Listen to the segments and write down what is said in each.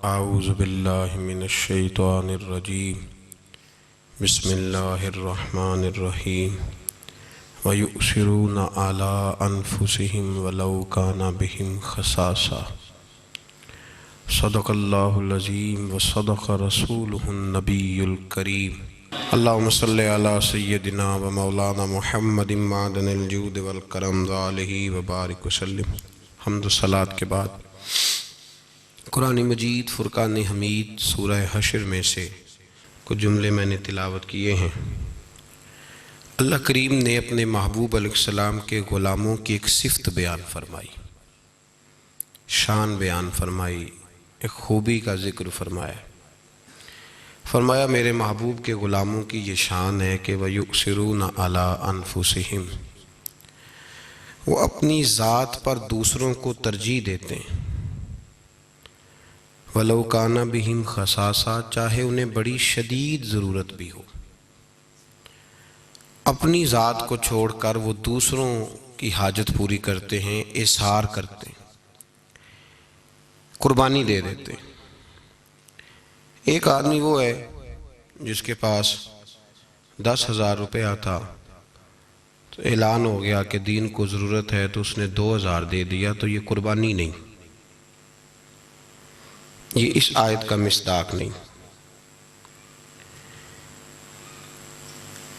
اعوذ باللہ من الشیطان الرجیم بسم اللہ الرحمن الرحیم وَيُؤْثِرُونَ عَلَىٰ أَنفُسِهِمْ وَلَوْ كَانَ بِهِمْ خَصَاصَةٌ صدق اللہ العظیم وصدق رسولہ النبی الکریم اللہم صلی علی سیدنا و مولانا محمد معدن الجود والکرم وآلہ وبارک وسلم۔ حمد و صلاۃ کے بعد قرآن مجید فرقان حمید سورہ حشر میں سے کچھ جملے میں نے تلاوت کیے ہیں۔ اللہ کریم نے اپنے محبوب علیہ السلام کے غلاموں کی ایک صفت بیان فرمائی، شان بیان فرمائی، ایک خوبی کا ذکر فرمایا میرے محبوب کے غلاموں کی یہ شان ہے کہ وَيُؤْثِرُونَ عَلَىٰ أَنفُسِهِمْ، وہ اپنی ذات پر دوسروں کو ترجیح دیتے ہیں، وَلَوْ كَانَ بِهِمْ خَصَاصَةٌ، چاہے انہیں بڑی شدید ضرورت بھی ہو، اپنی ذات کو چھوڑ کر وہ دوسروں کی حاجت پوری کرتے ہیں، اظہار کرتے ہیں، قربانی دے دیتے ہیں۔ ایک آدمی وہ ہے جس کے پاس 10,000 روپیہ تھا، تو اعلان ہو گیا کہ دین کو ضرورت ہے تو اس نے 2,000 دے دیا، تو یہ قربانی نہیں، یہ اس آیت کا مصداق نہیں۔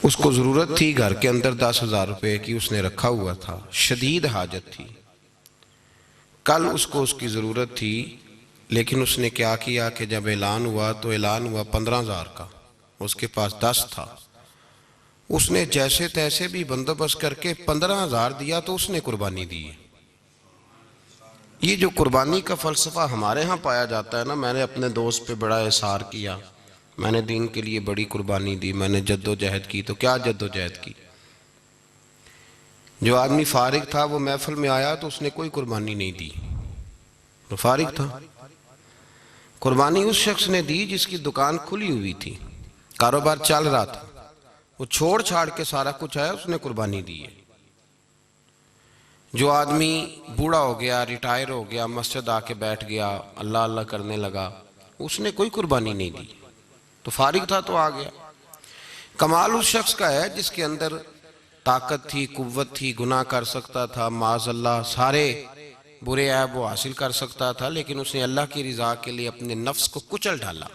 اس کو ضرورت تھی، گھر کے اندر 10,000 روپے کی اس نے رکھا ہوا تھا، شدید حاجت تھی، کل اس کو اس کی ضرورت تھی، لیکن اس نے کیا کیا کہ جب اعلان ہوا تو اعلان ہوا 15,000 کا، اس کے پاس 10 تھا، اس نے جیسے تیسے بھی بندوبست کر کے 15,000 دیا تو اس نے قربانی دی۔ یہ جو قربانی کا فلسفہ ہمارے ہاں پایا جاتا ہے نا، میں نے اپنے دوست پہ بڑا احسار کیا، میں نے دین کے لیے بڑی قربانی دی، میں نے جد و جہد کی، تو کیا جد و جہد کی؟ جو آدمی فارغ تھا وہ محفل میں آیا تو اس نے کوئی قربانی نہیں دی، وہ فارغ تھا۔ قربانی اس شخص نے دی جس کی دکان کھلی ہوئی تھی، کاروبار چل رہا تھا، وہ چھوڑ چھاڑ کے سارا کچھ آیا، اس نے قربانی دی ہے۔ جو آدمی بوڑھا ہو گیا، ریٹائر ہو گیا، مسجد آ کے بیٹھ گیا، اللہ اللہ کرنے لگا، اس نے کوئی قربانی نہیں دی، تو فارغ تھا تو آ گیا۔ کمال اس شخص کا ہے جس کے اندر طاقت تھی، قوت تھی، گناہ کر سکتا تھا، معاذ اللہ سارے برے عیب وہ حاصل کر سکتا تھا، لیکن اس نے اللہ کی رضا کے لیے اپنے نفس کو کچل ڈالا،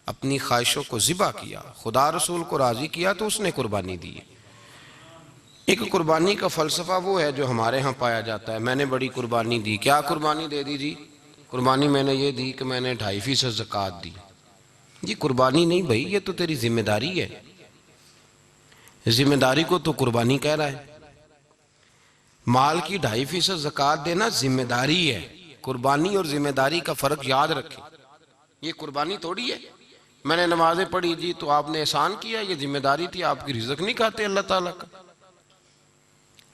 اپنی خواہشوں کو ذبح کیا، خدا رسول کو راضی کیا، تو اس نے قربانی دی۔ ایک قربانی کا فلسفہ وہ ہے جو ہمارے ہاں پایا جاتا ہے، میں نے بڑی قربانی دی، کیا قربانی دے دی جی؟ قربانی میں نے یہ دی کہ میں نے 2.5% زکوٰۃ دی۔ یہ قربانی نہیں بھائی، یہ تو تیری ذمہ داری ہے، ذمہ داری کو تو قربانی کہہ رہا ہے۔ مال کی 2.5% زکوٰۃ دینا ذمہ داری ہے، قربانی اور ذمہ داری کا فرق یاد رکھیں، یہ قربانی تھوڑی ہے۔ میں نے نمازیں پڑھی جی تو آپ نے احسان کیا، یہ ذمہ داری تھی، آپ کی رزق نہیں کھاتے اللہ تعالیٰ کا،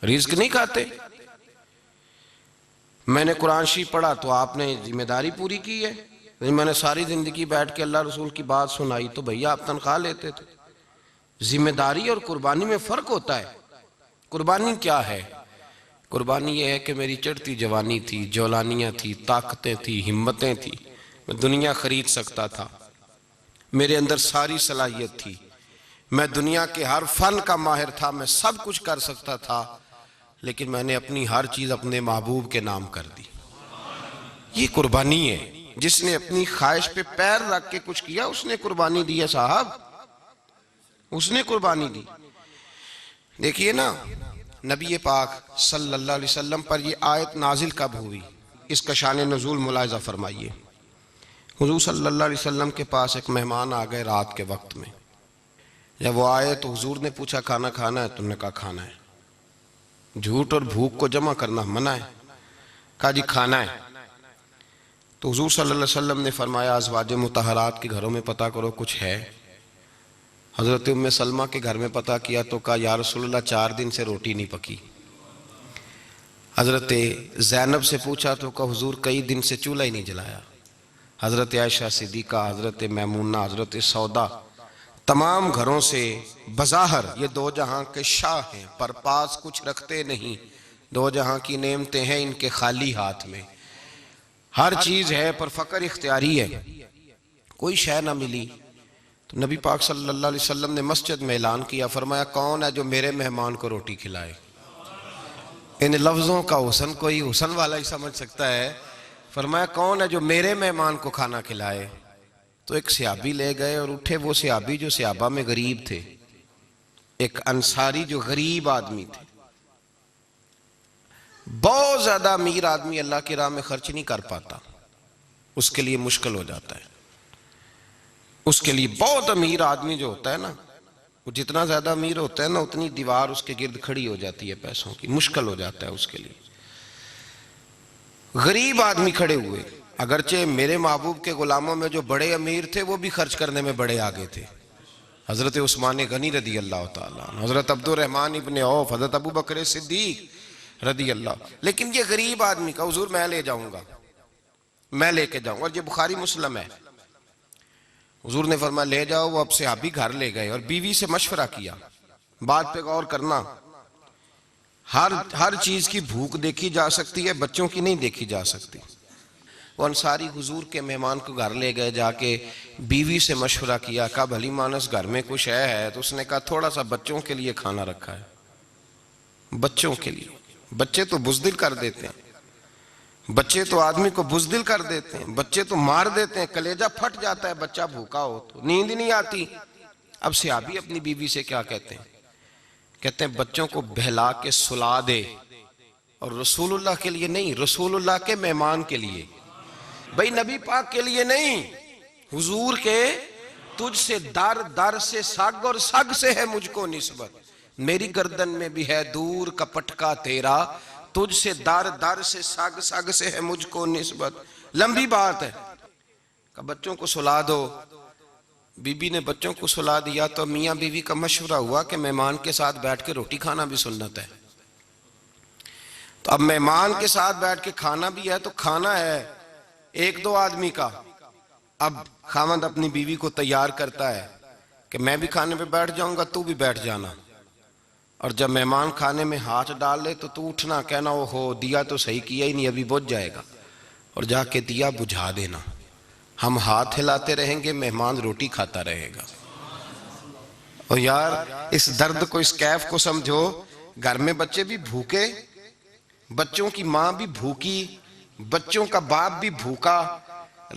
رزق نہیں کھاتے۔ میں نے قرآن شریف پڑھا تو آپ نے ذمہ داری پوری کی ہے۔ میں نے ساری زندگی بیٹھ کے اللہ رسول کی بات سنائی تو بھیا آپ تنخواہ لیتے تھے۔ ذمہ داری اور قربانی میں فرق ہوتا ہے۔ قربانی کیا ہے؟ قربانی یہ ہے کہ میری چڑھتی جوانی تھی، جولانیاں تھی، طاقتیں تھی، ہمتیں تھی، میں دنیا خرید سکتا تھا، میرے اندر ساری صلاحیت تھی، میں دنیا کے ہر فن کا ماہر تھا، میں سب کچھ کر سکتا تھا، لیکن میں نے اپنی ہر چیز اپنے محبوب کے نام کر دی۔ یہ قربانی ہے۔ جس نے اپنی خواہش پہ پیر رکھ کے کچھ کیا اس نے قربانی دی ہے صاحب، اس نے قربانی دی۔ دیکھیے نا، نبی پاک صلی اللہ علیہ وسلم پر یہ آیت نازل کب ہوئی، اس کا شان نزول ملاحظہ فرمائیے۔ حضور صلی اللہ علیہ وسلم کے پاس ایک مہمان آ گئے رات کے وقت میں، جب وہ آئے تو حضور نے پوچھا کھانا کھانا ہے؟ تم نے کہا کھانا ہے۔ جھوٹ اور بھوک کو جمع کرنا منع ہے، کہا جی کھانا ہے۔ تو حضور صلی اللہ علیہ وسلم نے فرمایا ازواج مطہرات کے گھروں میں پتہ کرو کچھ ہے۔ حضرت ام سلمہ کے گھر میں پتہ کیا تو کہا یا رسول اللہ 4 دن سے روٹی نہیں پکی۔ حضرت زینب سے پوچھا تو کہا حضور کئی دن سے چولہا ہی نہیں جلایا۔ حضرت عائشہ صدیقہ، حضرت میمونہ، حضرت سودا، تمام گھروں سے بظاہر یہ 2 جہاں کے شاہ ہیں، پر پاس کچھ رکھتے نہیں، 2 جہاں کی نعمتیں ہیں ان کے خالی ہاتھ میں۔ ہر چیز ہے پر فقر اختیاری ہے. کوئی شے نہ ملی تو نبی پاک صلی اللہ علیہ وسلم نے مسجد میں اعلان کیا, فرمایا کون ہے جو میرے مہمان کو روٹی کھلائے. ان لفظوں کا حسن کوئی حسن والا ہی سمجھ سکتا ہے. فرمایا کون ہے جو میرے مہمان کو کھانا کھلائے. تو ایک صحابی لے گئے اور اٹھے وہ صحابی جو صحابہ میں غریب تھے, ایک انصاری جو غریب آدمی تھے. بہت زیادہ امیر آدمی اللہ کی راہ میں خرچ نہیں کر پاتا, اس کے لیے مشکل ہو جاتا ہے. اس کے لیے بہت امیر آدمی جو ہوتا ہے نا, وہ جتنا زیادہ امیر ہوتا ہے نا اتنی دیوار اس کے گرد کھڑی ہو جاتی ہے پیسوں کی, مشکل ہو جاتا ہے اس کے لیے. غریب آدمی کھڑے ہوئے, اگرچہ میرے محبوب کے غلاموں میں جو بڑے امیر تھے وہ بھی خرچ کرنے میں بڑے آگے تھے. حضرت عثمان غنی رضی اللہ تعالیٰ, حضرت عبد الرحمن ابن عوف, حضرت ابو بکر صدیق رضی اللہ. لیکن یہ غریب آدمی کا حضور میں لے جاؤں گا, میں لے کے جاؤں گا. اور یہ بخاری مسلم ہے. حضور نے فرمایا لے جاؤ. وہ اب صحابی گھر لے گئے اور بیوی سے مشورہ کیا. بات پہ غور کرنا, ہر چیز کی بھوک دیکھی جا سکتی ہے, بچوں کی نہیں دیکھی جا سکتی. وہ انصاری حضور کے مہمان کو گھر لے گئے, جا کے بیوی سے مشورہ کیا, کہا بھلی مانس گھر میں کچھ ہے. تو اس نے کہا تھوڑا سا بچوں کے لیے کھانا رکھا ہے. بچوں کے لیے. بچے تو بزدل کر دیتے ہیں, بچے تو آدمی کو بزدل کر دیتے ہیں, بچے تو مار دیتے ہیں, کلیجہ پھٹ جاتا ہے بچہ بھوکا ہو تو, نیند ہی نہیں آتی. اب صحابی اپنی بیوی سے کیا کہتے ہیں, کہتے ہیں بچوں کو بہلا کے سلا دے, اور رسول اللہ کے لیے نہیں, رسول اللہ کے مہمان کے لیے. بھئی نبی پاک کے لیے نہیں, حضور کے. تجھ سے در, در سے سگ, اور سگ سے ہے مجھ کو نسبت. میری گردن میں بھی ہے دور کا پٹکا تیرا, تجھ سے در, در سے سگ, سگ سے ہے مجھ کو نسبت. لمبی بات ہے. کہ بچوں کو سلا دو. بی بی نے بچوں کو سلا دیا تو میاں بیوی کا مشورہ ہوا کہ مہمان کے ساتھ بیٹھ کے روٹی کھانا بھی سنت ہے. تو اب مہمان کے ساتھ بیٹھ کے کھانا بھی ہے, تو کھانا ہے ایک دو آدمی کا. اب خاوند اپنی بیوی کو تیار کرتا ہے کہ میں بھی کھانے پہ بیٹھ جاؤں گا, تو بھی بیٹھ جانا. اور جب مہمان کھانے میں ہاتھ ڈال لے تو اٹھنا, کہنا وہ ہو دیا تو صحیح کیا ہی نہیں, ابھی بجھ جائے گا, اور جا کے دیا بجھا دینا. ہم ہاتھ ہلاتے رہیں گے, مہمان روٹی کھاتا رہے گا. اور یار اس درد کو, اس کیف کو سمجھو. گھر میں بچے بھی بھوکے, بچوں کی ماں بھی بھوکی, بچوں کا باپ بھی بھوکا.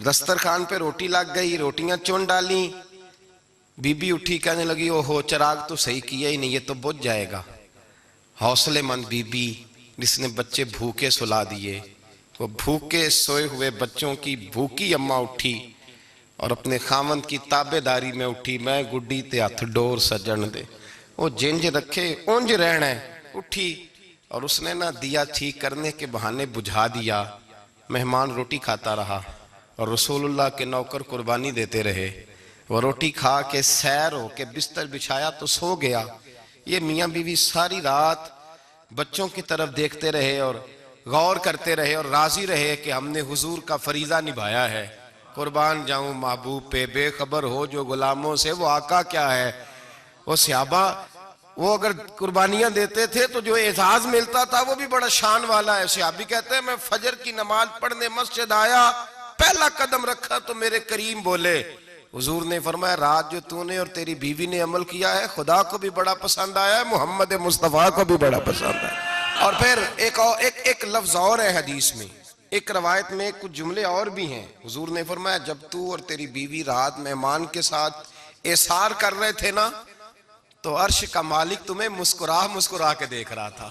دسترخوان پہ روٹی لگ گئی, روٹیاں چون ڈالی, بی بی اٹھی کہنے لگی او ہو چراغ تو صحیح کیا ہی نہیں, یہ تو بجھ جائے گا. حوصلے مند بی بی جس نے بچے بھوکے سلا دیے, وہ بھوکے سوئے ہوئے بچوں کی بھوکی اماں اٹھی اور اپنے خاوند کی تابع داری میں اٹھی. میں گڈی تے ہتھ ڈور سجن دے, وہ جنج رکھے اونج رہنا ہے. اٹھی اور اس نے نا دیا ٹھیک کرنے کے بہانے بجھا دیا. مہمان روٹی کھاتا رہا اور رسول اللہ کے نوکر قربانی دیتے رہے. وہ روٹی کھا کے سیر ہو کے بستر بچھایا تو سو گیا. یہ میاں بیوی ساری رات بچوں کی طرف دیکھتے رہے اور غور کرتے رہے اور راضی رہے کہ ہم نے حضور کا فریضہ نبھایا ہے. قربان جاؤں محبوب پہ, بے خبر ہو جو غلاموں سے وہ آقا کیا ہے. وہ صحابہ وہ اگر قربانیاں دیتے تھے تو جو اعزاز ملتا تھا وہ بھی بڑا شان والا ہے. صحابی کہتے ہیں میں فجر کی نماز پڑھنے مسجد آیا, پہلا قدم رکھا تو میرے کریم بولے. حضور نے فرمایا رات جو تو نے اور تیری بیوی نے عمل کیا ہے خدا کو بھی بڑا پسند آیا ہے, محمد مصطفیٰ کو بھی بڑا پسند ہے. اور پھر ایک لفظ اور ہے حدیث میں, ایک روایت میں کچھ جملے اور بھی ہیں. حضور نے فرمایا جب تو اور تیری بیوی رات مہمان کے ساتھ ایثار کر رہے تھے نا, تو عرش کا مالک تمہیں مسکرا کے دیکھ رہا تھا.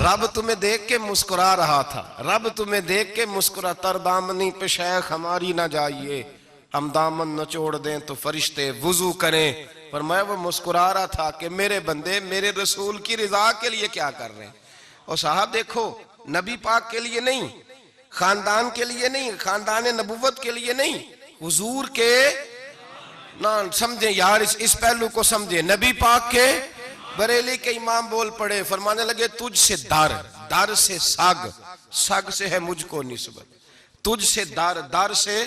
رب تمہیں دیکھ کے مسکرا رہا تھا, رب تمہیں دیکھ کے مسکرا. تر دامنی پہ شیخ ہماری نہ جائیے, ہم دامن نہ چھوڑ دیں تو فرشتے وضو کریں. فرمایا وہ مسکرا رہا تھا کہ میرے بندے میرے رسول کی رضا کے لیے کیا کر رہے ہیں. اور صاحب دیکھو, نبی پاک کے لیے نہیں, خاندان کے لیے نہیں, خاندان نبوت کے لیے نہیں, حضور کے نہ سمجھیں یار, اس پہلو کو سمجھیں. نبی پاک کے بریلی کے امام بول پڑے, فرمانے لگے تجھ سے در, در سے سگ, سگ سے ہے مجھ کو نسبت. تجھ سے در, در سے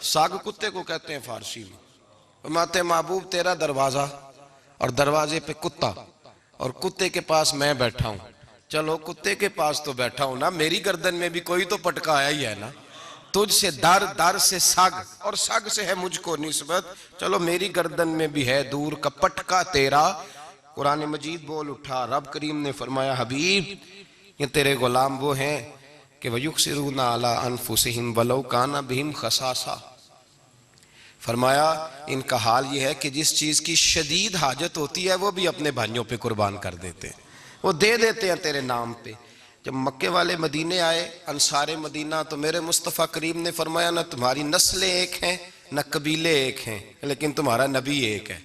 سگ کتے کو کہتے ہیں فارسی میں. فرماتے محبوب تیرا دروازہ اور دروازے پہ کتا, اور کتے کے پاس میں بیٹھا ہوں. چلو کتے کے پاس تو بیٹھا ہوں نا, میری گردن میں بھی کوئی تو پٹکا آیا ہی ہے نا. تجھ سے در در سے سگ، اور سگ سے ہے مجھ کو نسبت، چلو میری گردن میں بھی ہے دور کا پٹکا تیرا۔ قرآن مجید بول اٹھا، رب کریم نے فرمایا حبیب یہ تیرے غلام وہ ہیں کہ وَيُقْصِرُونَ عَلَىٰ أَنفُسِهِمْ وَلَوْ كَانَ بِهِمْ خَصَاصَةٌ، فرمایا ان کا حال یہ ہے کہ جس چیز کی شدید حاجت ہوتی ہے وہ بھی اپنے بھائیوں پہ قربان کر دیتے ہیں، وہ دے دیتے ہیں تیرے نام پہ۔ جب مکے والے مدینے آئے انصار مدینہ تو میرے مصطفیٰ کریم نے فرمایا نہ تمہاری نسلیں ایک ہیں نہ قبیلے ایک ہیں، لیکن تمہارا نبی ایک ہے،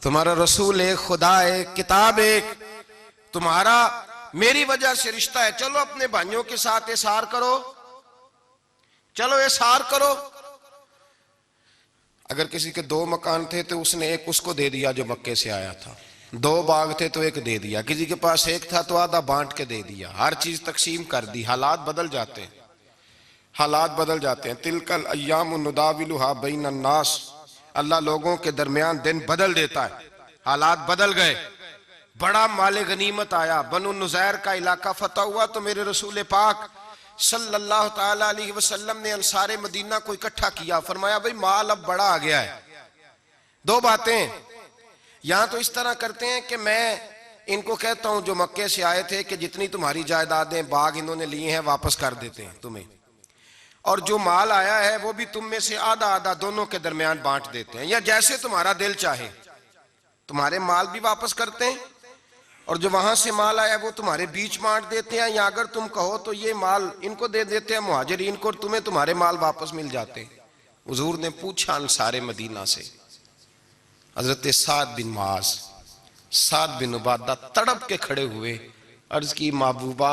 تمہارا رسول ایک، خدا ایک، کتاب ایک، تمہارا میری وجہ سے رشتہ ہے، چلو اپنے بھائیوں کے ساتھ احسار کرو، چلو احسار کرو۔ اگر کسی کے 2 مکان تھے تو اس نے ایک اس کو دے دیا جو مکے سے آیا تھا، 2 باغ تھے تو 1 دے دیا، کسی کے پاس 1 تھا تو آدھا بانٹ کے دے دیا، ہر چیز تقسیم کر دی۔ حالات بدل جاتے ہیں، حالات بدل جاتے ہیں۔ تلک الایام نداولها بین الناس، اللہ لوگوں کے درمیان دن بدل دیتا ہے، حالات بدل گئے، بڑا مال غنیمت آیا، بنو نزیر کا علاقہ فتح ہوا تو میرے رسول پاک صلی اللہ تعالیٰ علیہ وسلم نے انصار مدینہ کو اکٹھا کیا، فرمایا بھئی مال اب بڑا آ گیا ہے۔ 2 باتیں، یہاں تو اس طرح کرتے ہیں کہ میں ان کو کہتا ہوں جو مکے سے آئے تھے کہ جتنی تمہاری جائیدادیں باغ انہوں نے لیے ہیں واپس کر دیتے ہیں تمہیں، اور جو مال آیا ہے وہ بھی تم میں سے آدھا آدھا دونوں کے درمیان بانٹ دیتے ہیں، یا جیسے تمہارا دل چاہے، تمہارے مال بھی واپس کرتے ہیں اور جو وہاں سے مال آیا وہ تمہارے بیچ بانٹ دیتے ہیں، یا اگر تم کہو تو یہ مال ان کو دے دیتے ہیں مہاجرین کو اور تمہیں تمہارے مال واپس مل جاتے ہیں۔ حضور نے پوچھا انصار مدینہ سے، حضرت سعد بن معاذ، سعد بن عبادہ تڑپ کے کھڑے ہوئے، عرض کی محبوبہ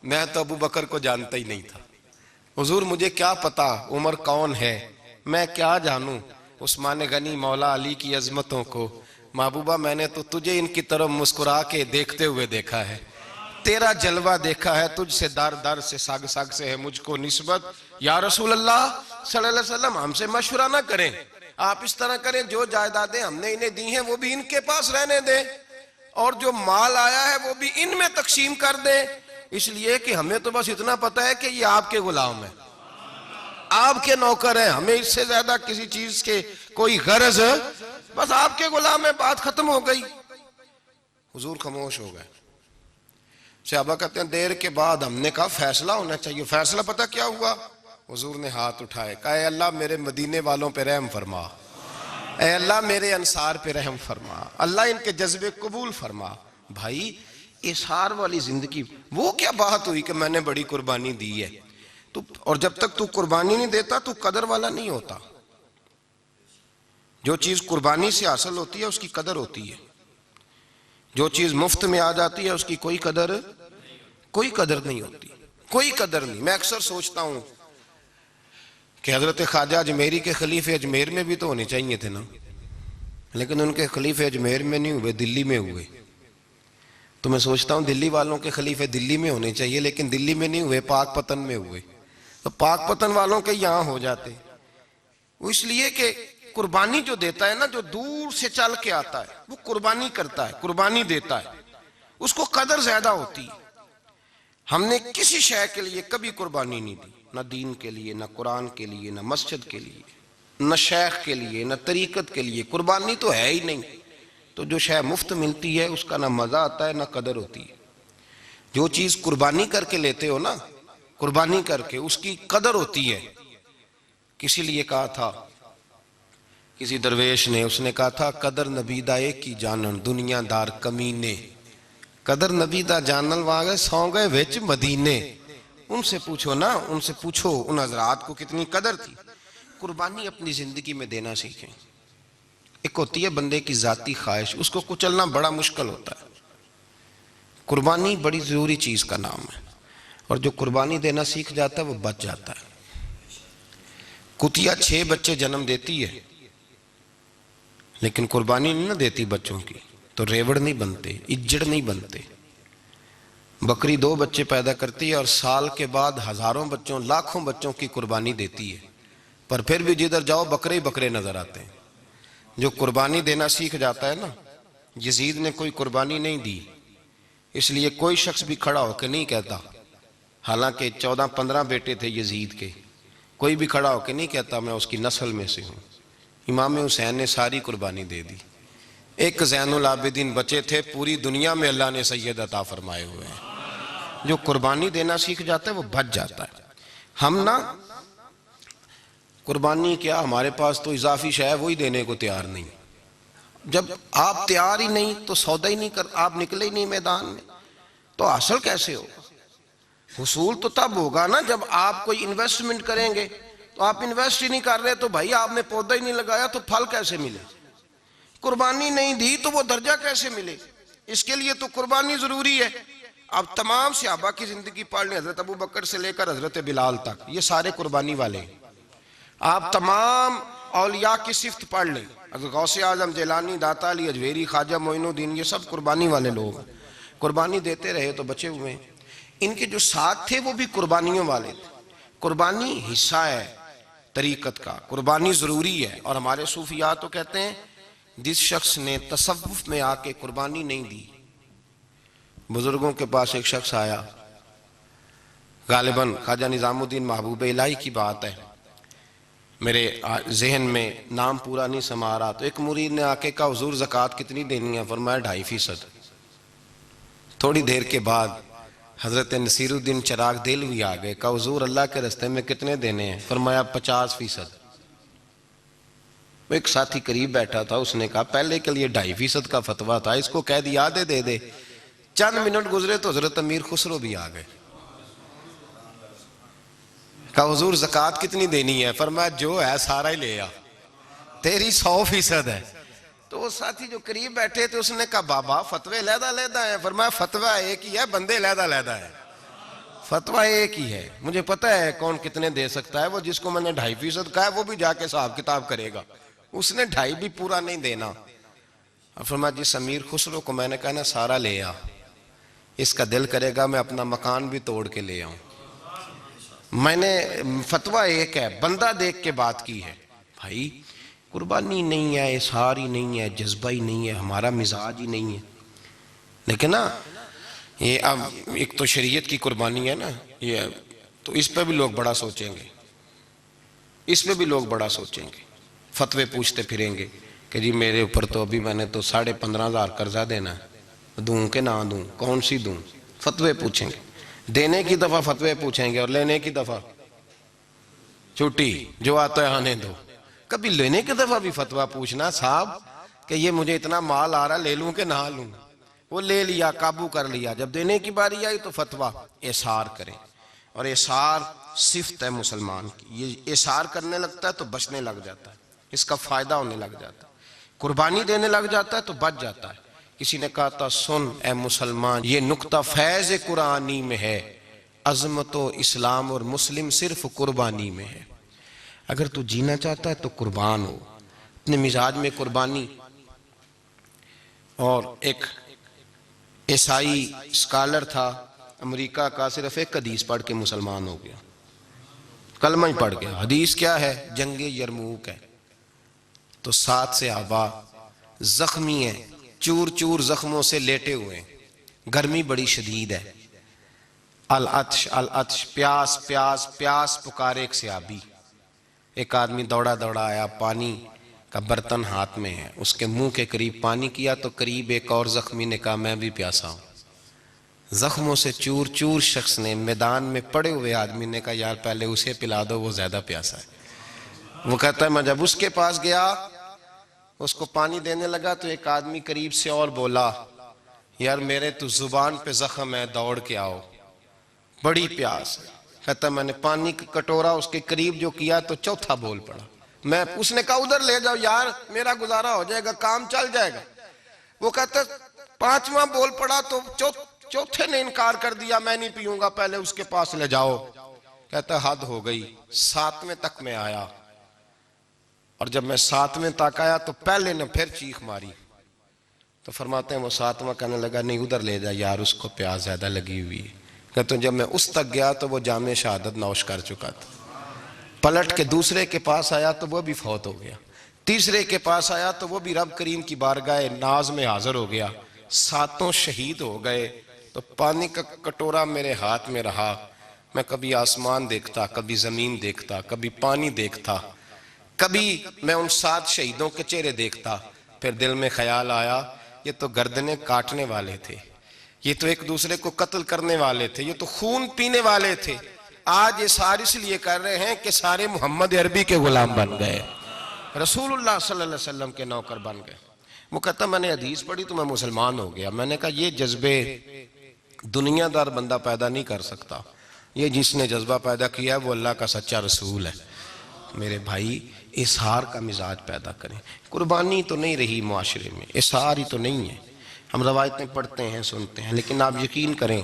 میں تو ابو بکر کو جانتا ہی نہیں تھا، حضور مجھے کیا پتا عمر کون ہے، میں کیا جانوں عثمان غنی مولا علی کی عظمتوں کو، محبوبہ میں نے تو تجھے ان کی طرف مسکرا کے دیکھتے ہوئے دیکھا ہے، تیرا جلوہ دیکھا ہے، تجھ سے در در سے سگ سگ سے ہے مجھ کو نسبت۔ یا رسول اللہ صلی اللہ علیہ وسلم ہم سے مشورہ نہ کریں، آپ اس طرح کریں جو جائیدادیں ہم نے انہیں دی ہیں وہ بھی ان کے پاس رہنے دیں، اور جو مال آیا ہے وہ بھی ان میں تقسیم کر دیں، اس لیے کہ ہمیں تو بس اتنا پتا ہے کہ یہ آپ کے غلام ہیں، آپ کے نوکر ہیں، ہمیں اس سے زیادہ کسی چیز کے کوئی غرض، بس آپ کے غلام ہے، بات ختم ہو گئی۔ حضور خاموش ہو گئے۔ صحابہ کہتے ہیں دیر کے بعد ہم نے کہا فیصلہ ہونا چاہیے، فیصلہ پتہ کیا ہوا؟ حضور نے ہاتھ اٹھائے، کہا اے اللہ میرے مدینے والوں پہ رحم فرما، اے اللہ میرے انصار پہ رحم فرما، اللہ ان کے جذبے قبول فرما۔ بھائی احسار والی زندگی وہ کیا بات ہوئی کہ میں نے بڑی قربانی دی ہے، اور جب تک تو قربانی نہیں دیتا تو قدر والا نہیں ہوتا۔ جو چیز قربانی سے حاصل ہوتی ہے اس کی قدر ہوتی ہے، جو چیز مفت میں آ جاتی ہے اس کی کوئی قدر نہیں ہوتی، کوئی قدر نہیں۔ میں اکثر سوچتا ہوں کہ حضرت خواجہ اجمیری کے خلیفے اجمیر میں بھی تو ہونے چاہیے تھے نا، لیکن ان کے خلیفے اجمیر میں نہیں ہوئے، دلی میں ہوئے۔ تو میں سوچتا ہوں دلی والوں کے خلیفے دلی میں ہونے چاہیے، لیکن دلی میں نہیں ہوئے، پاک پتن میں ہوئے۔ تو پاک پتن والوں کے یہاں ہو جاتے، وہ اس لیے کہ قربانی جو دیتا ہے نا، جو دور سے چل کے آتا ہے وہ قربانی کرتا ہے، قربانی دیتا ہے، اس کو قدر زیادہ ہوتی ہے۔ ہم نے کسی شے کے لیے کبھی قربانی نہیں دی، نہ دین کے لیے، نہ قرآن کے لیے، نہ مسجد کے لیے، نہ شیخ کے لیے، نہ طریقت کے لیے، قربانی تو ہے ہی نہیں۔ تو جو شے مفت ملتی ہے اس کا نہ مزہ آتا ہے نہ قدر ہوتی ہے۔ جو چیز قربانی کر کے لیتے ہو نا، قربانی کر کے، اس کی قدر ہوتی ہے۔ کسی لیے کہا تھا کسی درویش نے، اس نے کہا تھا قدر نبی دا ایک کی جانن دنیا دار کمینے، قدر نبی دا جانن واگے سو گئے وچ مدینے۔ ان سے پوچھو نا، ان سے پوچھو ان حضرات کو کتنی قدر تھی۔ قربانی اپنی زندگی میں دینا سیکھیں۔ ایک ہوتی ہے بندے کی ذاتی خواہش، اس کو کچلنا بڑا مشکل ہوتا ہے۔ قربانی بڑی ضروری چیز کا نام ہے، اور جو قربانی دینا سیکھ جاتا ہے وہ بچ جاتا ہے۔ کتیا 6 بچے جنم دیتی ہے لیکن قربانی نہیں نہ دیتی بچوں کی، تو ریوڑ نہیں بنتے، اجڑ نہیں بنتے۔ بکری 2 بچے پیدا کرتی ہے اور سال کے بعد ہزاروں بچوں، لاکھوں بچوں کی قربانی دیتی ہے، پر پھر بھی جدھر جاؤ بکرے ہی بکرے نظر آتے ہیں۔ جو قربانی دینا سیکھ جاتا ہے نا، یزید نے کوئی قربانی نہیں دی، اس لیے کوئی شخص بھی کھڑا ہو کے نہیں کہتا، حالانکہ 14-15 بیٹے تھے یزید کے، کوئی بھی کھڑا ہو کے نہیں کہتا میں اس کی نسل میں سے ہوں. امام حسین نے ساری قربانی دے دی. ایک زین العابدین بچے تھے، پوری دنیا میں اللہ نے سید عطا فرمائے ہوئے ہیں. جو قربانی دینا سیکھ جاتا ہے وہ بچ جاتا ہے. ہم نا قربانی کیا، ہمارے پاس تو اضافی شے ہے وہی دینے کو تیار نہیں. جب آپ تیار ہی نہیں تو سودا ہی نہیں کر، آپ نکلے ہی نہیں میدان میں تو حاصل کیسے ہوگا؟ حصول تو تب ہوگا نا جب آپ کوئی انویسٹمنٹ کریں گے. تو آپ انویسٹ ہی نہیں کر رہے تو بھائی آپ نے پودا ہی نہیں لگایا تو پھل کیسے ملے؟ قربانی نہیں دی تو وہ درجہ کیسے ملے؟ اس کے لیے تو قربانی ضروری ہے. اب تمام صحابہ کی زندگی پڑھ لیں، حضرت ابو بکر سے لے کر حضرت بلال تک، یہ سارے قربانی والے ہیں. آپ تمام اولیاء کی صفت پڑھ لیں، حضرت غوث اعظم، جیلانی، داتا علی اجویری، خواجہ معین الدین، یہ سب قربانی والے لوگ ہیں. قربانی دیتے رہے تو بچے ہوئے ہیں. ان کے جو ساتھ تھے وہ بھی قربانیوں والے تھے. قربانی حصہ ہے طریقت کا، قربانی ضروری ہے. اور ہمارے صوفیاء تو کہتے ہیں جس شخص نے تصوف میں آ کے قربانی نہیں دی. بزرگوں کے پاس ایک شخص آیا، غالباً خواجہ نظام الدین محبوب الہی کی بات ہے، میرے ذہن میں نام پورا نہیں سما رہا. تو ایک مرید نے آ کے کہا حضور زکوٰۃ کتنی دینی ہے؟ فرمایا 2.5%. تھوڑی دیر کے بعد حضرت نصیر الدین چراغ دہلوی آ گئے، کہا حضور اللہ کے راستے میں کتنے دینے ہیں؟ فرمایا 50%. ایک ساتھی قریب بیٹھا تھا، اس نے کہا پہلے کے لیے 2.5% کا فتویٰ تھا، اس کو کہہ دیا دے دے. چند منٹ گزرے تو حضرت امیر خسرو بھی آ گئے، کہا حضور زکوٰۃ کتنی دینی ہے؟ فرمایا جو ہے سارا ہی لے آ، تیری 100% ہے. تو وہ ساتھی جو قریب بیٹھے تھے اس نے کہا بابا فتوے علیحدہ علیحدہ ہیں. فرمایا فتویٰ ایک ہی ہے، بندے علیحدہ علیحدہ ہے. فتویٰ ایک ہی ہے، مجھے پتہ ہے کون کتنے دے سکتا ہے. وہ جس کو میں نے 2.5% کہا ہے وہ بھی جا کے حساب کتاب کرے گا، اس نے 2.5 بھی پورا نہیں دینا. فرمایا جس امیر خسرو کو میں نے کہا نا سارا لے آ، اس کا دل کرے گا میں اپنا مکان بھی توڑ کے لے آؤں. میں نے فتویٰ ایک ہے، بندہ دیکھ کے بات کی ہے. بھائی قربانی نہیں ہے، اظہار ہی نہیں ہے، جذبہ ہی نہیں ہے، ہمارا مزاج ہی نہیں ہے. لیکن نا یہ اب ایک تو شریعت کی قربانی ہے نا، یہ تو اس پہ بھی لوگ بڑا سوچیں گے، اس پہ بھی لوگ بڑا سوچیں گے. فتوے پوچھتے پھریں گے کہ جی میرے اوپر تو ابھی میں نے تو 15,500 قرضہ دینا ہے، دوں کہ نہ دوں، کون سی دوں؟ فتوے پوچھیں گے. دینے کی دفعہ فتوے پوچھیں گے اور لینے کی دفعہ چھٹی، جو آتا ہے آنے دو. کبھی لینے کی دفعہ بھی فتویٰ پوچھنا صاحب کہ یہ مجھے اتنا مال آ رہا لے لوں کہ نہ لوں. وہ لے لیا، قابو کر لیا. جب دینے کی باری آئی تو فتویٰ احصار کریں. اور احصار صفت ہے مسلمان کی، یہ احصار کرنے لگتا ہے تو بچنے لگ جاتا ہے، اس کا فائدہ ہونے لگ جاتا ہے. قربانی دینے لگ جاتا ہے تو بچ جاتا ہے. کسی نے کہا تھا سن اے مسلمان، یہ نکتہ فیض قرآنی میں ہے، عظمت و اسلام اور مسلم صرف قربانی میں ہے. اگر تو جینا چاہتا ہے تو قربان ہو، اپنے مزاج میں قربانی. اور ایک عیسائی اسکالر تھا امریکہ کا، صرف ایک حدیث پڑھ کے مسلمان ہو گیا، کلمہ ہی پڑھ گیا. حدیث کیا ہے؟ جنگ یرموک ہے. تو 7 صحابہ زخمی ہیں، چور چور زخموں سے لیٹے ہوئے ہیں، گرمی بڑی شدید ہے. العطش العطش، پیاس پیاس پیاس پکارے ایک صحابی. ایک آدمی دوڑا دوڑا آیا، پانی کا برتن ہاتھ میں ہے، اس کے منہ کے قریب پانی کیا تو قریب ایک اور زخمی نے کہا میں بھی پیاسا ہوں. زخموں سے چور چور شخص نے، میدان میں پڑے ہوئے آدمی نے کہا یار پہلے اسے پلا دو، وہ زیادہ پیاسا ہے. وہ کہتا ہے میں جب اس کے پاس گیا اس کو پانی دینے لگا تو ایک آدمی قریب سے اور بولا یار میرے تو زبان پہ زخم ہے، دوڑ کے آؤ، بڑی پیاس ہے. کہتا ہے میں نے پانی کا کٹورا اس کے قریب جو کیا تو چوتھا بول پڑا. اس نے کہا ادھر لے جاؤ یار، میرا گزارا ہو جائے گا، کام چل جائے گا. وہ کہتا ہے 5واں بول پڑا تو چوتھے نے انکار کر دیا، میں نہیں پیوں گا، پہلے اس کے پاس لے جاؤ. کہتا ہے حد ہو گئی. 7ویں تک میں آیا اور جب میں 7ویں تک آیا تو پہلے نے پھر چیخ ماری. تو فرماتے ہیں وہ 7واں کہنے لگا نہیں ادھر لے جا یار، اس کو پیاس زیادہ لگی ہوئی ہے. کہتے ہیں جب میں اس تک گیا تو وہ جام شہادت نوش کر چکا تھا. پلٹ کے دوسرے کے پاس آیا تو وہ بھی فوت ہو گیا. تیسرے کے پاس آیا تو وہ بھی رب کریم کی بارگاہ ناز میں حاضر ہو گیا. 7 شہید ہو گئے. تو پانی کا کٹورا میرے ہاتھ میں رہا، میں کبھی آسمان دیکھتا، کبھی زمین دیکھتا، کبھی پانی دیکھتا، کبھی میں ان 7 شہیدوں کے چہرے دیکھتا، پھر دل میں خیال آیا یہ تو گردنیں کاٹنے والے تھے، یہ تو ایک دوسرے کو قتل کرنے والے تھے، یہ تو خون پینے والے تھے، آج یہ سارے اس لیے کر رہے ہیں کہ سارے محمد عربی کے غلام بن گئے، رسول اللہ صلی اللہ علیہ وسلم کے نوکر بن گئے۔ وہ کہتا میں نے حدیث پڑھی تو میں مسلمان ہو گیا۔ میں نے کہا یہ جذبے دنیا دار بندہ پیدا نہیں کر سکتا، یہ جس نے جذبہ پیدا کیا ہے وہ اللہ کا سچا رسول ہے۔ میرے بھائی اظہار کا مزاج پیدا کریں۔ قربانی تو نہیں رہی معاشرے میں، اظہار ہی تو نہیں ہے، ہم روایتیں پڑھتے ہیں سنتے ہیں، لیکن آپ یقین کریں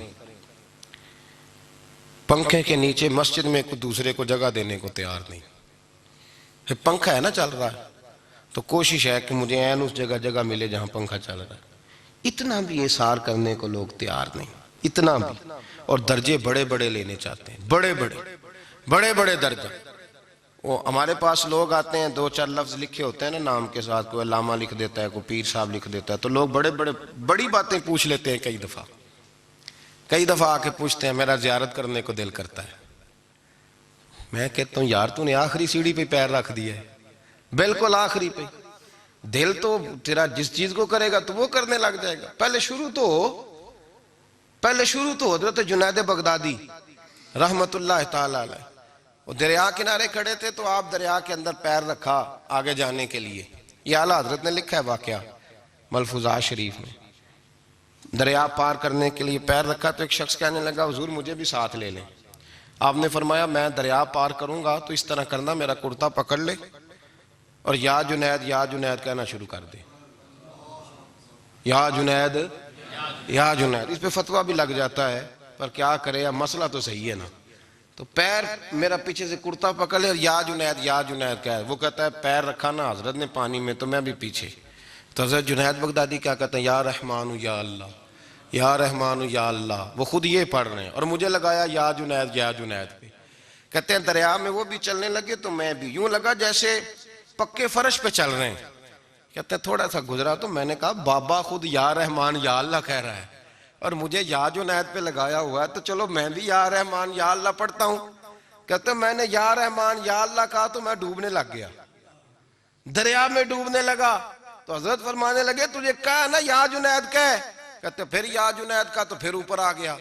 پنکھے کے نیچے مسجد میں کوئی دوسرے کو جگہ دینے کو تیار نہیں۔ پنکھا ہے نا چل رہا ہے تو کوشش ہے کہ مجھے عین اس جگہ ملے جہاں پنکھا چل رہا ہے۔ اتنا بھی اظہار کرنے کو لوگ تیار نہیں، اتنا بھی، اور درجے بڑے بڑے لینے چاہتے ہیں، بڑے بڑے درجہ۔ وہ ہمارے پاس لوگ آتے ہیں 2-4 لفظ لکھے ہوتے ہیں نا نام کے ساتھ، کوئی علامہ لکھ دیتا ہے، کوئی پیر صاحب لکھ دیتا ہے، تو لوگ بڑی باتیں پوچھ لیتے ہیں۔ کئی دفعہ آ کے پوچھتے ہیں میرا زیارت کرنے کو دل کرتا ہے۔ میں کہتا ہوں یار تو نے آخری سیڑھی پہ پیر رکھ دیا ہے، بالکل آخری پہ۔ دل تو تیرا جس چیز کو کرے گا تو وہ کرنے لگ جائے گا۔ پہلے شروع تو حضرت جنید بغدادی رحمت اللہ تعالی علیہ، وہ دریا کنارے کھڑے تھے تو آپ دریا کے اندر پیر رکھا آگے جانے کے لیے۔ یہ اعلیٰ حضرت نے لکھا ہے واقعہ ملفوظات شریف میں۔ دریا پار کرنے کے لیے پیر رکھا تو ایک شخص کہنے لگا حضور مجھے بھی ساتھ لے لیں۔ آپ نے فرمایا میں دریا پار کروں گا تو اس طرح کرنا میرا کرتا پکڑ لے اور یا جنید یا جنید کہنا شروع کر دے، یا جنید یا جنید۔ اس پہ فتویٰ بھی لگ جاتا ہے پر کیا کرے، مسئلہ تو صحیح ہے نا۔ تو پیر میرا پیچھے سے کرتا پکڑ لے اور یا جنید کہہ، وہ کہتا ہے پیر رکھا نا حضرت نے پانی میں تو میں بھی پیچھے۔ تو حضرت جنید بغدادی کیا کہتے ہیں یا رحمان یا اللہ، یا رحمان یا اللہ، وہ خود یہ پڑھ رہے ہیں اور مجھے لگایا یا جنید پہ۔ کہتے ہیں دریا میں وہ بھی چلنے لگے تو میں بھی، یوں لگا جیسے پکے فرش پہ چل رہے ہیں۔ کہتے ہیں تھوڑا سا گزرا تو میں نے کہا بابا خود یا رحمان یا اللہ کہہ رہا ہے اور مجھے یا جنید پہ لگایا ہوا ہے، تو چلو میں بھی یا رحمان یا اللہ پڑھتا ہوں۔ کہتے ہیں میں نے یا رحمان یا اللہ کہا تو میں ڈوبنے لگ گیا، دریا میں ڈوبنے لگا۔ تو حضرت فرمانے لگے تجھے کہا نا یا جنید کہہ، کہتے پھر یا جنید کا تو پھر اوپر آ گیا۔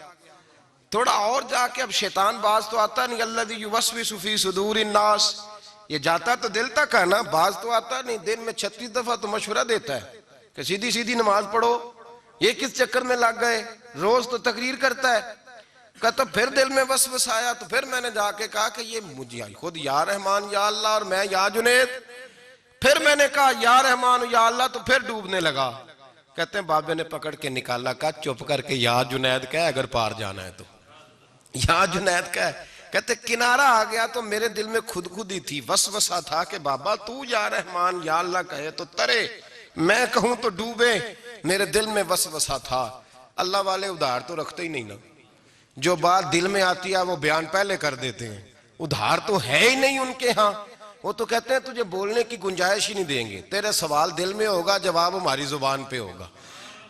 تھوڑا اور جا کے اب شیطان باز تو آتا نہیں، الذی یوسوس فی صدور الناس، یہ جاتا تو دل تک ہے نا، باز تو آتا نہیں۔ دن میں 36 دفعہ تو مشورہ دیتا ہے کہ سیدھی نماز پڑھو، یہ کس چکر میں لگ گئے، روز تو تقریر کرتا ہے۔ کہتا پھر دل میں وسوس آیا تو پھر میں نے جا کے کہا کہ یہ مجھے خود یا رحمان یا اللہ اور میں یا جنید، پھر میں نے کہا یا رحمان یا اللہ تو پھر ڈوبنے لگا۔ کہتے ہیں بابے نے پکڑ کے نکالا، کہا چپ کر کے یا جنید کہہ اگر پار جانا ہے تو، یا جنید کہہ۔ کہتے کنارہ آ گیا تو میرے دل میں خود ہی تھی، وسوسہ تھا کہ بابا تو یا رحمان یا اللہ کہے تو ترے، میں کہوں تو ڈوبے، میرے دل میں وسوسہ تھا۔ اللہ والے ادھار تو رکھتے ہی نہیں نا، جو بات دل میں آتی ہے وہ بیان پہلے کر دیتے ہیں، ادھار تو ہے ہی نہیں ان کے ہاں۔ وہ تو کہتے ہیں تجھے بولنے کی گنجائش ہی نہیں دیں گے، تیرے سوال دل میں ہوگا جواب ہماری زبان پہ ہوگا،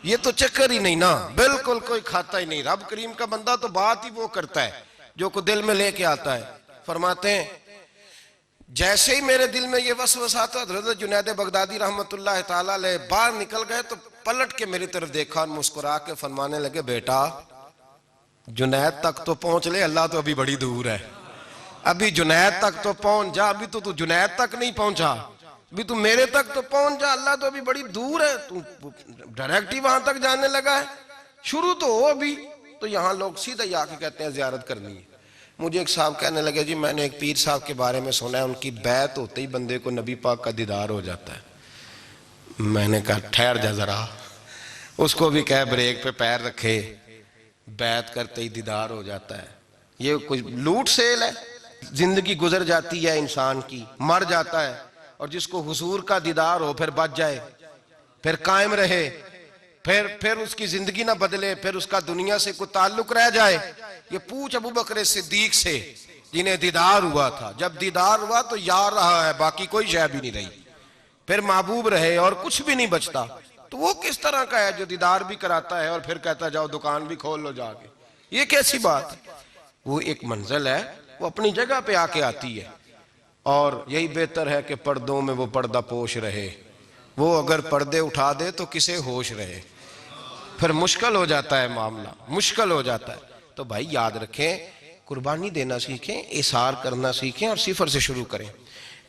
یہ تو چکر ہی نہیں نا، بالکل کوئی کھاتا ہی نہیں۔ رب کریم کا بندہ تو بات ہی وہ کرتا ہے جو کو دل میں لے کے آتا ہے۔ فرماتے ہیں جیسے ہی میرے دل میں یہ وسوسہ تھا، حضرت جنید بغدادی رحمت اللہ تعالیٰ علیہ باہر نکل گئے تو پلٹ کے میری طرف دیکھا اور مسکرا کے فرمانے لگے بیٹا جنید تک تو پہنچ لے، اللہ تو ابھی بڑی دور ہے، ابھی جنید تک تو پہنچ جا، ابھی تو جنید تک نہیں پہنچا، ابھی تو میرے تک تو پہنچ جا، اللہ تو ابھی بڑی دور ہے، تو ڈائریکٹ ہی وہاں تک جانے لگا ہے، شروع تو ہو ابھی۔ تو یہاں لوگ سیدھا ہی آ کے کہتے ہیں زیارت کرنی ہے۔ مجھے ایک صاحب کہنے لگے جی میں نے ایک پیر صاحب کے بارے میں سنا ہے ان کی بیعت ہوتے ہی بندے کو نبی پاک کا دیدار ہو جاتا ہے۔ میں نے کہا ٹھہر جا ذرا، اس کو بھی کہہ بریک پہ پیر رکھے، بیعت کرتے ہی دیدار ہو جاتا ہے، یہ کوئی لوٹ سیل ہے؟ زندگی گزر جاتی ہے انسان کی، مر جاتا ہے، اور جس کو حضور کا دیدار ہو پھر بچ جائے، پھر قائم رہے، پھر اس کی زندگی نہ بدلے، پھر اس کا دنیا سے کوئی تعلق رہ جائے۔ یہ پوچھ ابو بکر صدیق سے جنہیں دیدار ہوا تھا، جب دیدار ہوا تو یار رہا ہے، باقی کوئی شے بھی نہیں رہی، پھر محبوب رہے اور کچھ بھی نہیں بچتا۔ تو وہ کس طرح کا ہے جو دیدار بھی کراتا ہے اور پھر کہتا جاؤ دکان بھی کھول لو جا کے، یہ کیسی بات ہے؟ وہ ایک منزل ہے، وہ اپنی جگہ پہ آ کے آتی ہے، اور یہی بہتر ہے کہ پردوں میں وہ پردہ پوش رہے، وہ اگر پردے اٹھا دے تو کسے ہوش رہے، پھر مشکل ہو جاتا ہے معاملہ، مشکل ہو جاتا ہے۔ تو بھائی یاد رکھیں، قربانی دینا سیکھیں، اثار کرنا سیکھیں، اور صفر سے شروع کریں۔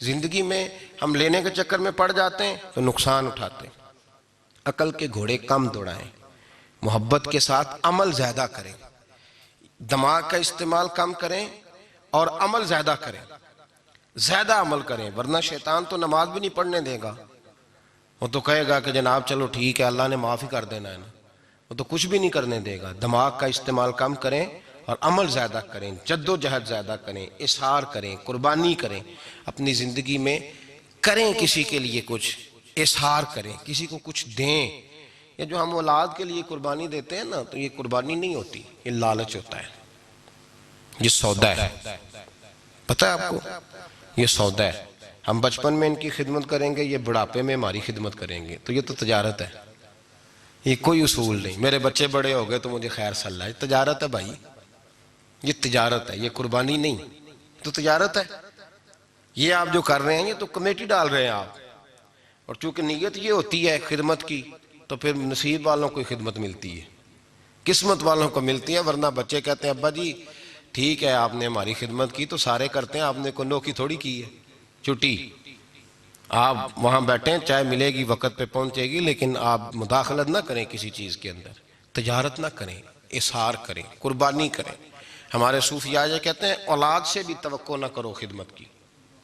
زندگی میں ہم لینے کے چکر میں پڑ جاتے ہیں تو نقصان اٹھاتے ہیں۔ عقل کے گھوڑے کم دوڑائیں، محبت کے ساتھ عمل زیادہ کریں، دماغ کا استعمال کم کریں اور عمل زیادہ کریں، زیادہ عمل کریں، ورنہ شیطان تو نماز بھی نہیں پڑھنے دے گا۔ وہ تو کہے گا کہ جناب چلو ٹھیک ہے، اللہ نے معافی کر دینا ہے نا، وہ تو کچھ بھی نہیں کرنے دے گا۔ دماغ کا استعمال کم کریں اور عمل زیادہ کریں، جد و جہد زیادہ کریں، اظہار کریں، قربانی کریں، اپنی زندگی میں کریں، کسی کے لیے کچھ اظہار کریں، کسی کو کچھ دیں۔ یہ جو ہم اولاد کے لیے قربانی دیتے ہیں نا، تو یہ قربانی نہیں ہوتی، یہ لالچ ہوتا ہے، یہ سودا ہے۔ پتہ ہے آپ کو، یہ سودا ہے۔ ہم بچپن میں ان کی خدمت کریں گے، یہ بڑھاپے میں ہماری خدمت کریں گے، تو یہ تو تجارت ہے، یہ کوئی اصول نہیں۔ میرے بچے بڑے ہو گئے تو مجھے خیر صلی اللہ، یہ تجارت ہے بھائی، یہ تجارت ہے، یہ قربانی نہیں، تو تجارت ہے۔ یہ آپ جو کر رہے ہیں یہ تو کمیٹی ڈال رہے ہیں آپ، اور چونکہ نیت یہ ہوتی ہے خدمت کی، تو پھر نصیب والوں کو خدمت ملتی ہے، قسمت والوں کو ملتی ہے۔ ورنہ بچے کہتے ہیں ابا جی ٹھیک ہے آپ نے ہماری خدمت کی، تو سارے کرتے ہیں، آپ نے کو نوکی تھوڑی کی ہے، چھٹی آپ وہاں بیٹھیں، چائے ملے گی وقت پہ پہنچے گی، لیکن آپ مداخلت نہ کریں کسی چیز کے اندر، تجارت نہ کریں، اظہار کریں، قربانی کریں۔ ہمارے صوفیاء یہ کہتے ہیں اولاد سے بھی توقع نہ کرو خدمت کی،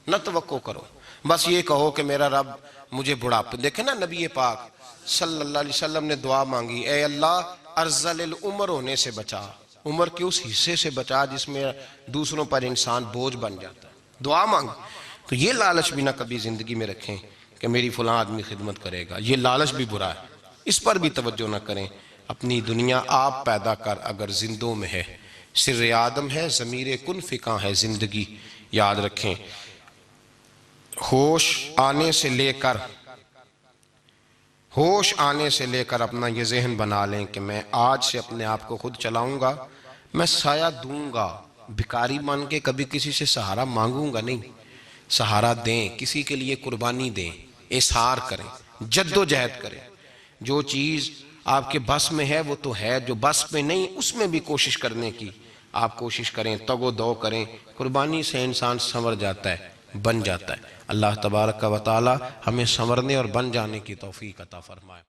نہ توقع کرو، بس یہ کہو کہ میرا رب مجھے بڑھاپے۔ دیکھیں نا نبی پاک صلی اللہ علیہ وسلم نے دعا مانگی، اے اللہ ارذل العمر ہونے سے بچا، عمر کے اس حصے سے بچا جس میں دوسروں پر انسان بوجھ بن جاتا ہے، دعا مانگ۔ تو یہ لالچ بھی نہ کبھی زندگی میں رکھیں کہ میری فلاں آدمی خدمت کرے گا، یہ لالچ بھی برا ہے، اس پر بھی توجہ نہ کریں۔ اپنی دنیا آپ پیدا کر اگر زندوں میں ہے، سر آدم ہے، ضمیر کن فکاں ہے زندگی، یاد رکھیں۔ ہوش آنے سے لے کر اپنا یہ ذہن بنا لیں کہ میں آج سے اپنے آپ کو خود چلاؤں گا، میں سایہ دوں گا، بھکاری مان کے کبھی کسی سے سہارا مانگوں گا نہیں، سہارا دیں، کسی کے لیے قربانی دیں، اظہار کریں، جد و جہد کریں۔ جو چیز آپ کے بس میں ہے وہ تو ہے، جو بس میں نہیں اس میں بھی کوشش کرنے کی آپ کوشش کریں، تگ و دو کریں۔ قربانی سے انسان سنور جاتا ہے، بن جاتا ہے۔ اللہ تبارک و تعالی ہمیں سنورنے اور بن جانے کی توفیق عطا فرمائے۔